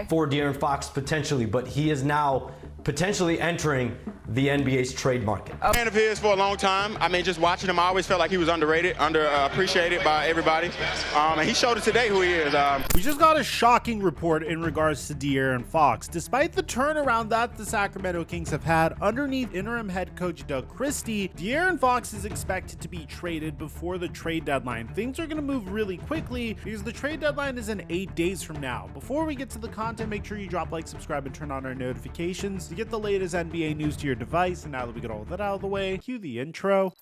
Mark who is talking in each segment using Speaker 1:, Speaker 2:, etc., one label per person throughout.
Speaker 1: for De'Aaron Fox potentially, but he is now potentially entering the NBA's trade market.
Speaker 2: Fan of his for a long time. I mean, just watching him, I always felt like he was underrated, appreciated by everybody. And he showed us today who he is.
Speaker 3: We just got a shocking report in regards to De'Aaron Fox. Despite the turnaround that the Sacramento Kings have had underneath interim head coach Doug Christie, De'Aaron Fox is expected to be traded before the trade deadline. Things are going to move really quickly because the trade deadline is in 8 days from now. Before we get to the content, make sure you drop like, subscribe, and turn on our notifications to get the latest NBA news to your device. And now that we get all of that out of the way, cue the intro.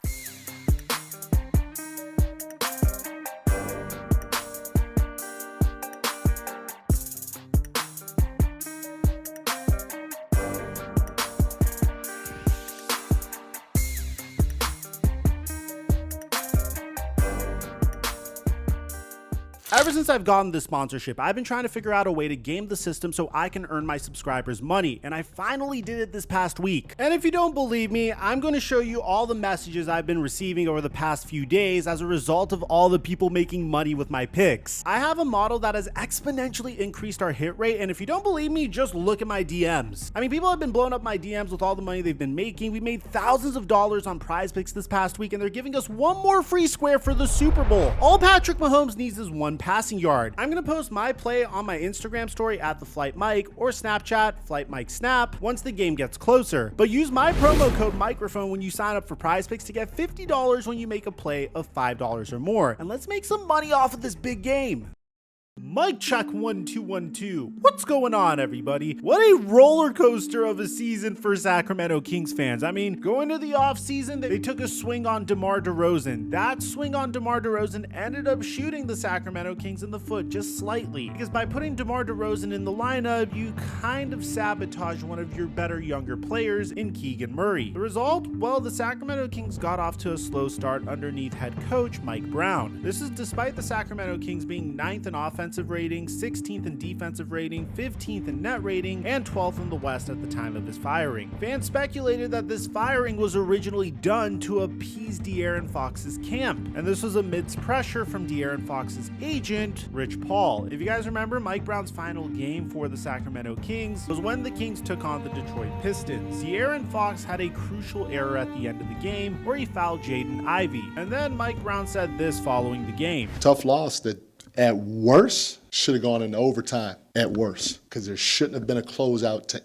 Speaker 3: Ever since I've gotten this sponsorship, I've been trying to figure out a way to game the system so I can earn my subscribers money, and I finally did it this past week. And if you don't believe me, I'm going to show you all the messages I've been receiving over the past few days as a result of all the people making money with my picks. I have a model that has exponentially increased our hit rate, and if you don't believe me, just look at my DMs. I mean, people have been blowing up my DMs with all the money they've been making. We made thousands of dollars on PrizePicks this past week, and they're giving us one more free square for the Super Bowl. All Patrick Mahomes needs is one passing yard. I'm going to post my play on my Instagram story at TheFlightMike or Snapchat, FlightMike Snap, once the game gets closer. But use my promo code microphone when you sign up for PrizePicks to get $50 when you make a play of $5 or more. And let's make some money off of this big game. Mic check 1 2 1 2. What's going on, everybody? What a roller coaster of a season for Sacramento Kings fans. I mean, going to the offseason, they took a swing on DeMar DeRozan. That swing on DeMar DeRozan ended up shooting the Sacramento Kings in the foot just slightly, because by putting DeMar DeRozan in the lineup, you kind of sabotage one of your better younger players in Keegan Murray. The result? Well, the Sacramento Kings got off to a slow start underneath head coach Mike Brown. This is despite the Sacramento Kings being 9th in offensive rating, 16th in defensive rating, 15th in net rating, and 12th in the West at the time of his firing. Fans speculated that this firing was originally done to appease De'Aaron Fox's camp, and this was amidst pressure from De'Aaron Fox's agent, Rich Paul. If you guys remember, Mike Brown's final game for the Sacramento Kings was when the Kings took on the Detroit Pistons. De'Aaron Fox had a crucial error at the end of the game where he fouled Jaden Ivey, and then Mike Brown said this following the game.
Speaker 4: Tough loss that at worst should have gone into overtime, at worst, because there shouldn't have been a closeout to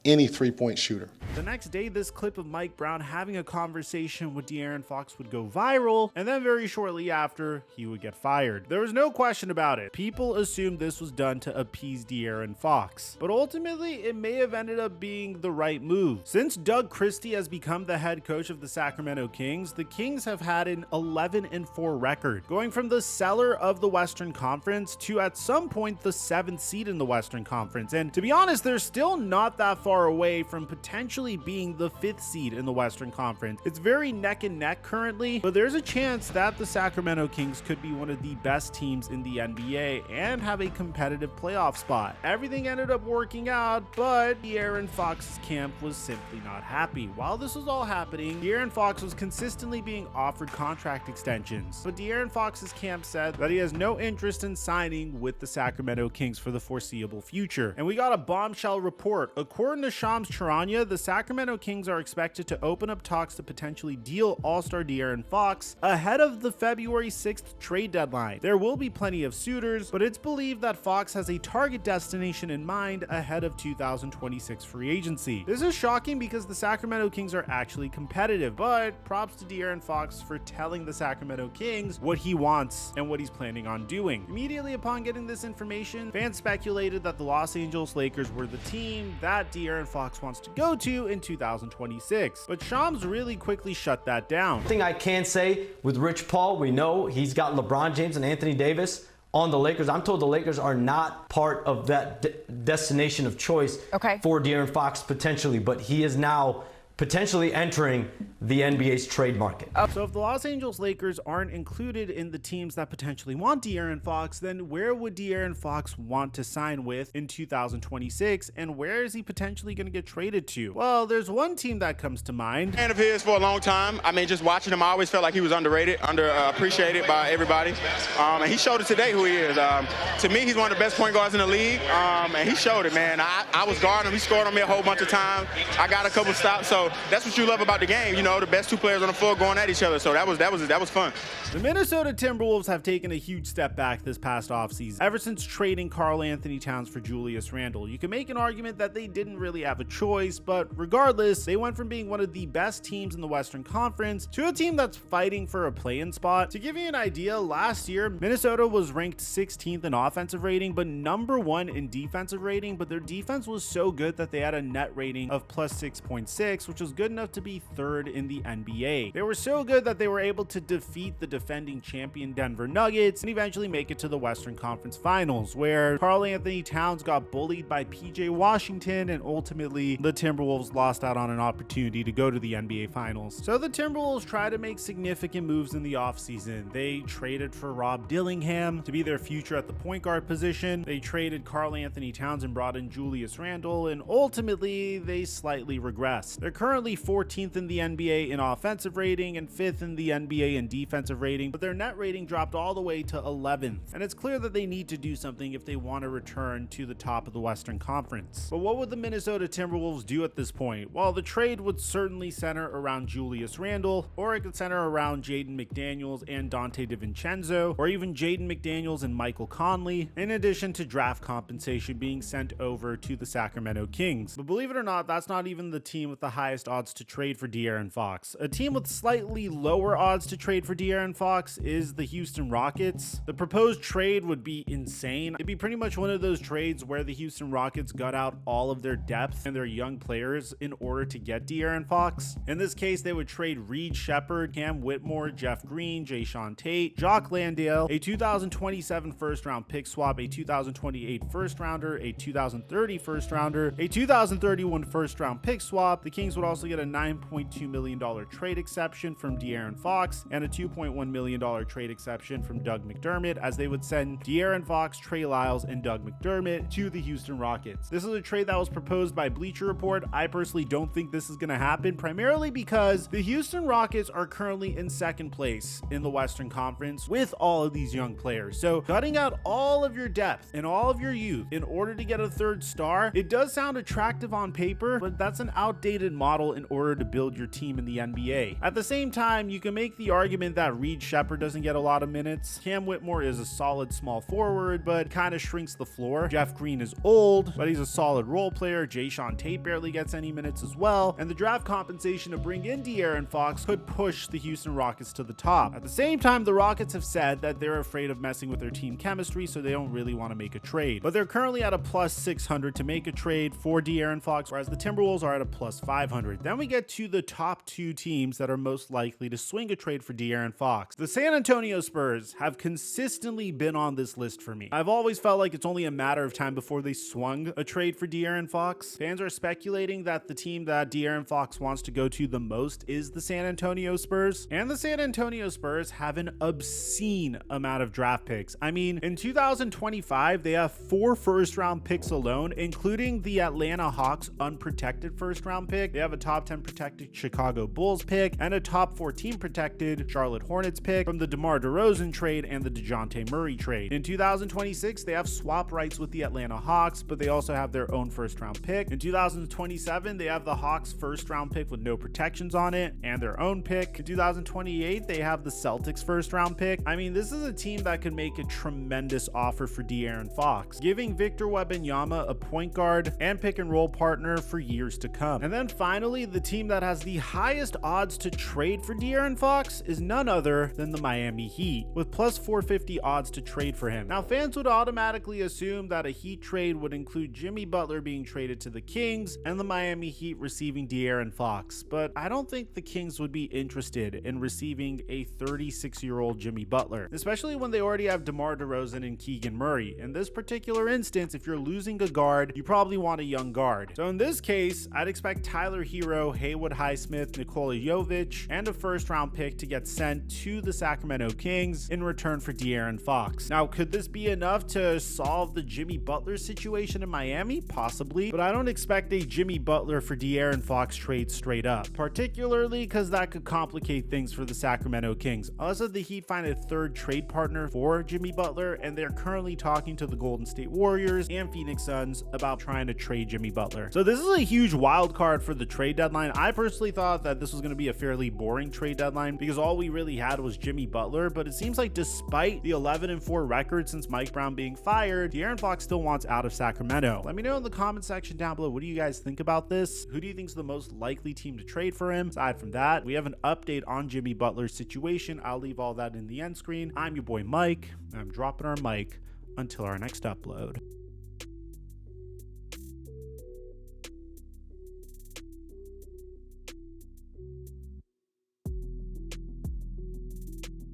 Speaker 4: any three-point shooter.
Speaker 3: The next day, this clip of Mike Brown having a conversation with De'Aaron Fox would go viral, and then very shortly after, he would get fired. There was no question about it. People assumed this was done to appease De'Aaron Fox, but ultimately, it may have ended up being the right move. Since Doug Christie has become the head coach of the Sacramento Kings, the Kings have had an 11-4 record, going from the cellar of the Western Conference to at some point the 7th seed in the Western Conference. And to be honest, they're still not that far away from potentially being the 5th seed in the Western Conference. It's very neck and neck currently, but there's a chance that the Sacramento Kings could be one of the best teams in the NBA and have a competitive playoff spot. Everything ended up working out, but De'Aaron Fox's camp was simply not happy. While this was all happening, De'Aaron Fox was consistently being offered contract extensions, but De'Aaron Fox's camp said that he has no interest in signing with the Sacramento Kings for the foreseeable future. And we got a bombshell report. According to Shams Charania, the Sacramento Kings are expected to open up talks to potentially deal All-Star De'Aaron Fox ahead of the February 6th trade deadline. There will be plenty of suitors, but it's believed that Fox has a target destination in mind ahead of 2026 free agency. This is shocking because the Sacramento Kings are actually competitive, but props to De'Aaron Fox for telling the Sacramento Kings what he wants and what he's planning on doing. Immediately upon getting this information, fans speculated that the Los Angeles Lakers were the team that De'Aaron Fox wants to go to in 2026, but Shams really quickly shut that down.
Speaker 1: Thing I can say with Rich Paul, we know he's got LeBron James and Anthony Davis on the Lakers. I'm told the Lakers are not part of that destination of choice for De'Aaron Fox potentially, but he is now potentially entering the NBA's trade market.
Speaker 3: So if the Los Angeles Lakers aren't included in the teams that potentially want De'Aaron Fox, then where would De'Aaron Fox want to sign with in 2026, and where is he potentially going to get traded to? Well, there's one team that comes to mind.
Speaker 2: Fan of his for a long time. I mean, just watching him, I always felt like he was underrated, underappreciated by everybody. And he showed it today who he is. To me, he's one of the best point guards in the league, and he showed it, man. I was guarding him. He scored on me a whole bunch of times. I got a couple stops, so that's what you love about the game. You know, the best two players on the floor going at each other. So that was fun.
Speaker 3: The Minnesota Timberwolves have taken a huge step back this past offseason, ever since trading Karl Anthony Towns for Julius Randle. You can make an argument that they didn't really have a choice, but regardless, they went from being one of the best teams in the Western Conference to a team that's fighting for a play-in spot. To give you an idea, last year, Minnesota was ranked 16th in offensive rating, but number 1 in defensive rating, but their defense was so good that they had a net rating of plus 6.6, which was good enough to be 3rd in the NBA. They were so good that they were able to defeat the defending champion Denver Nuggets and eventually make it to the Western Conference Finals, where Karl Anthony Towns got bullied by PJ Washington, and ultimately the Timberwolves lost out on an opportunity to go to the NBA Finals. So the Timberwolves tried to make significant moves in the offseason. They traded for Rob Dillingham to be their future at the point guard position. They traded Karl Anthony Towns and brought in Julius Randle, and ultimately they slightly regressed. They're currently 14th in the NBA in offensive rating and 5th in the NBA in defensive rating, but their net rating dropped all the way to 11th. And it's clear that they need to do something if they want to return to the top of the Western Conference. But what would the Minnesota Timberwolves do at this point? Well, the trade would certainly center around Julius Randle, or it could center around Jaden McDaniels and Dante DiVincenzo, or even Jaden McDaniels and Michael Conley, in addition to draft compensation being sent over to the Sacramento Kings. But believe it or not, that's not even the team with the highest odds to trade for De'Aaron Fox. A team with slightly lower odds to trade for De'Aaron Fox is the Houston Rockets. The proposed trade would be insane. It'd be pretty much one of those trades where the Houston Rockets gut out all of their depth and their young players in order to get De'Aaron Fox. In this case, they would trade Reed Shepherd, Cam Whitmore, Jeff Green, Jayshawn Tate, Jock Landale, a 2027 first-round pick swap, a 2028 first-rounder, a 2030 first-rounder, a 2031 first-round pick swap. The Kings would also get a $9.2 million trade exception from De'Aaron Fox and a $2.1 million trade exception from Doug McDermott, as they would send De'Aaron Fox, Trey Lyles, and Doug McDermott to the Houston Rockets. This is a trade that was proposed by Bleacher Report. I personally don't think this is going to happen, primarily because the Houston Rockets are currently in 2nd place in the Western Conference with all of these young players. So cutting out all of your depth and all of your youth in order to get a 3rd star, it does sound attractive on paper, but that's an outdated model in order to build your team in the NBA. At the same time, you can make the argument that Reed Shepherd doesn't get a lot of minutes. Cam Whitmore is a solid small forward, but kind of shrinks the floor. Jeff Green is old, but he's a solid role player. Jayshawn Tate barely gets any minutes as well, and the draft compensation to bring in De'Aaron Fox could push the Houston Rockets to the top. At the same time, the Rockets have said that they're afraid of messing with their team chemistry, so they don't really want to make a trade. But they're currently at a plus 600 to make a trade for De'Aaron Fox, whereas the Timberwolves are at a plus 500. Then we get to the top 2 teams that are most likely to swing a trade for De'Aaron Fox. The San Antonio Spurs have consistently been on this list for me. I've always felt like it's only a matter of time before they swung a trade for De'Aaron Fox. Fans are speculating that the team that De'Aaron Fox wants to go to the most is the San Antonio Spurs, and the San Antonio Spurs have an obscene amount of draft picks. I mean, in 2025, they have 4 first-round picks alone, including the Atlanta Hawks unprotected first-round pick. They have a top 10 protected Chicago Bulls pick and a top 14 protected Charlotte Hornets pick from the DeMar DeRozan trade and the DeJounte Murray trade. In 2026, they have swap rights with the Atlanta Hawks, but they also have their own first-round pick. In 2027, they have the Hawks first-round pick with no protections on it and their own pick. In 2028, they have the Celtics first-round pick. I mean, this is a team that could make a tremendous offer for De'Aaron Fox, giving Victor Wembanyama a point guard and pick and roll partner for years to come. And then finally, the team that has the highest odds to trade for De'Aaron Fox is none other than the Miami Heat, with plus 450 odds to trade for him. Now, fans would automatically assume that a Heat trade would include Jimmy Butler being traded to the Kings and the Miami Heat receiving De'Aaron Fox, but I don't think the Kings would be interested in receiving a 36-year-old Jimmy Butler, especially when they already have DeMar DeRozan and Keegan Murray. In this particular instance, if you're losing a guard, you probably want a young guard. So in this case, I'd expect Tyler Hero, Haywood Highsmith, Nikola Jovic, and a first-round pick to get sent to the Sacramento Kings in return for De'Aaron Fox. Now, could this be enough to solve the Jimmy Butler situation in Miami? Possibly, but I don't expect a Jimmy Butler for De'Aaron Fox trade straight up, particularly because that could complicate things for the Sacramento Kings. Also, the Heat find a third trade partner for Jimmy Butler, and they're currently talking to the Golden State Warriors and Phoenix Suns about trying to trade Jimmy Butler. So this is a huge wild card for the trade deadline. I personally thought that this was going to be a fairly boring trade deadline because all we really had was Jimmy Butler, but it seems like despite the 11-4 record since Mike Brown being fired, De'Aaron Fox still wants out of Sacramento. Let me know in the comment section down below, what do you guys think about this? Who do you think is the most likely team to trade for him? Aside from that, we have an update on Jimmy Butler's situation. I'll leave all that in the end screen. I'm your boy Mike, and I'm dropping our mic until our next upload.